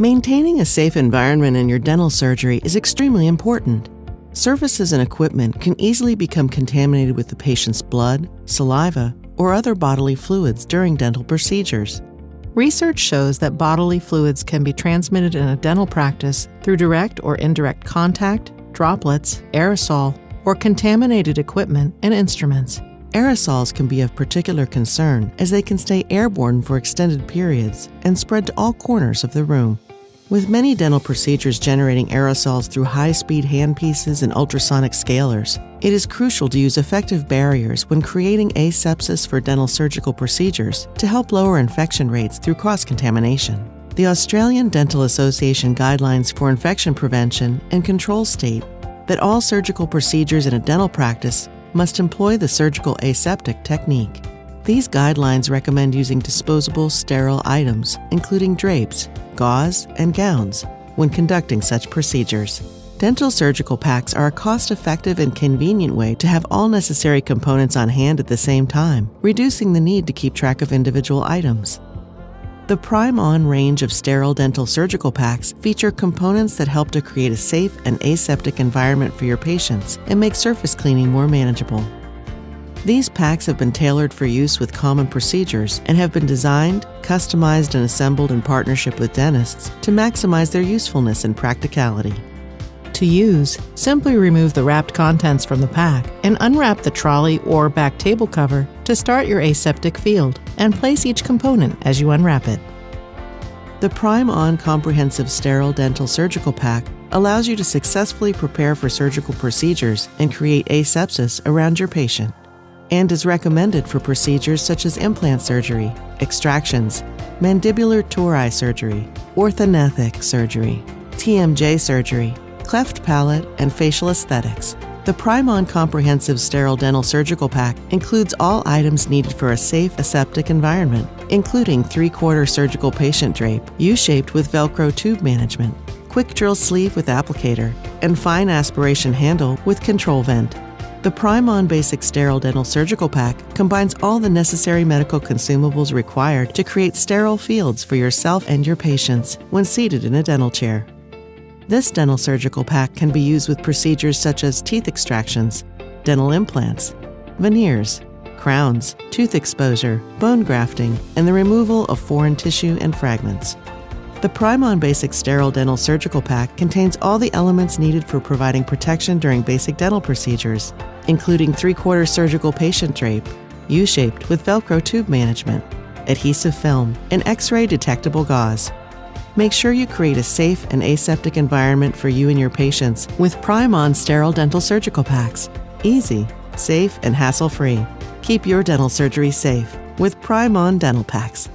Maintaining a safe environment in your dental surgery is extremely important. Surfaces and equipment can easily become contaminated with the patient's blood, saliva, or other bodily fluids during dental procedures. Research shows that bodily fluids can be transmitted in a dental practice through direct or indirect contact, droplets, aerosol, or contaminated equipment and instruments. Aerosols can be of particular concern as they can stay airborne for extended periods and spread to all corners of the room. With many dental procedures generating aerosols through high-speed handpieces and ultrasonic scalers, it is crucial to use effective barriers when creating asepsis for dental surgical procedures to help lower infection rates through cross-contamination. The Australian Dental Association guidelines for infection prevention and control state that all surgical procedures in a dental practice must employ the surgical aseptic technique. These guidelines recommend using disposable, sterile items, including drapes, gauze, and gowns, when conducting such procedures. Dental surgical packs are a cost-effective and convenient way to have all necessary components on hand at the same time, reducing the need to keep track of individual items. The PrimeOn range of sterile dental surgical packs feature components that help to create a safe and aseptic environment for your patients and make surface cleaning more manageable. These packs have been tailored for use with common procedures and have been designed, customized, and assembled in partnership with dentists to maximize their usefulness and practicality. To use, simply remove the wrapped contents from the pack and unwrap the trolley or back table cover to start your aseptic field, and place each component as you unwrap it. The PrimeOn Comprehensive Sterile Dental Surgical Pack allows you to successfully prepare for surgical procedures and create asepsis around your patient, and is recommended for procedures such as implant surgery, extractions, mandibular tori surgery, orthognathic surgery, TMJ surgery, cleft-palate, and facial aesthetics. The PrimeOn Comprehensive Sterile Dental Surgical Pack includes all items needed for a safe aseptic environment, including 3/4 surgical patient drape, U-shaped with Velcro Tube Management, quick drill sleeve with applicator, and fine aspiration handle with control vent. The PrimeOn Basic Sterile Dental Surgical Pack combines all the necessary medical consumables required to create sterile fields for yourself and your patients when seated in a dental chair. This dental surgical pack can be used with procedures such as teeth extractions, dental implants, veneers, crowns, tooth exposure, bone grafting, and the removal of foreign tissue and fragments. The PrimeOn Basic Sterile Dental Surgical Pack contains all the elements needed for providing protection during basic dental procedures, including 3/4 surgical patient drape, U-shaped with Velcro Tube Management, Adhesive Film, and X-ray detectable gauze. Make sure you create a safe and aseptic environment for you and your patients with PrimeOn Sterile Dental Surgical Packs. Easy, safe, and hassle-free. Keep your dental surgery safe with PrimeOn Dental Packs.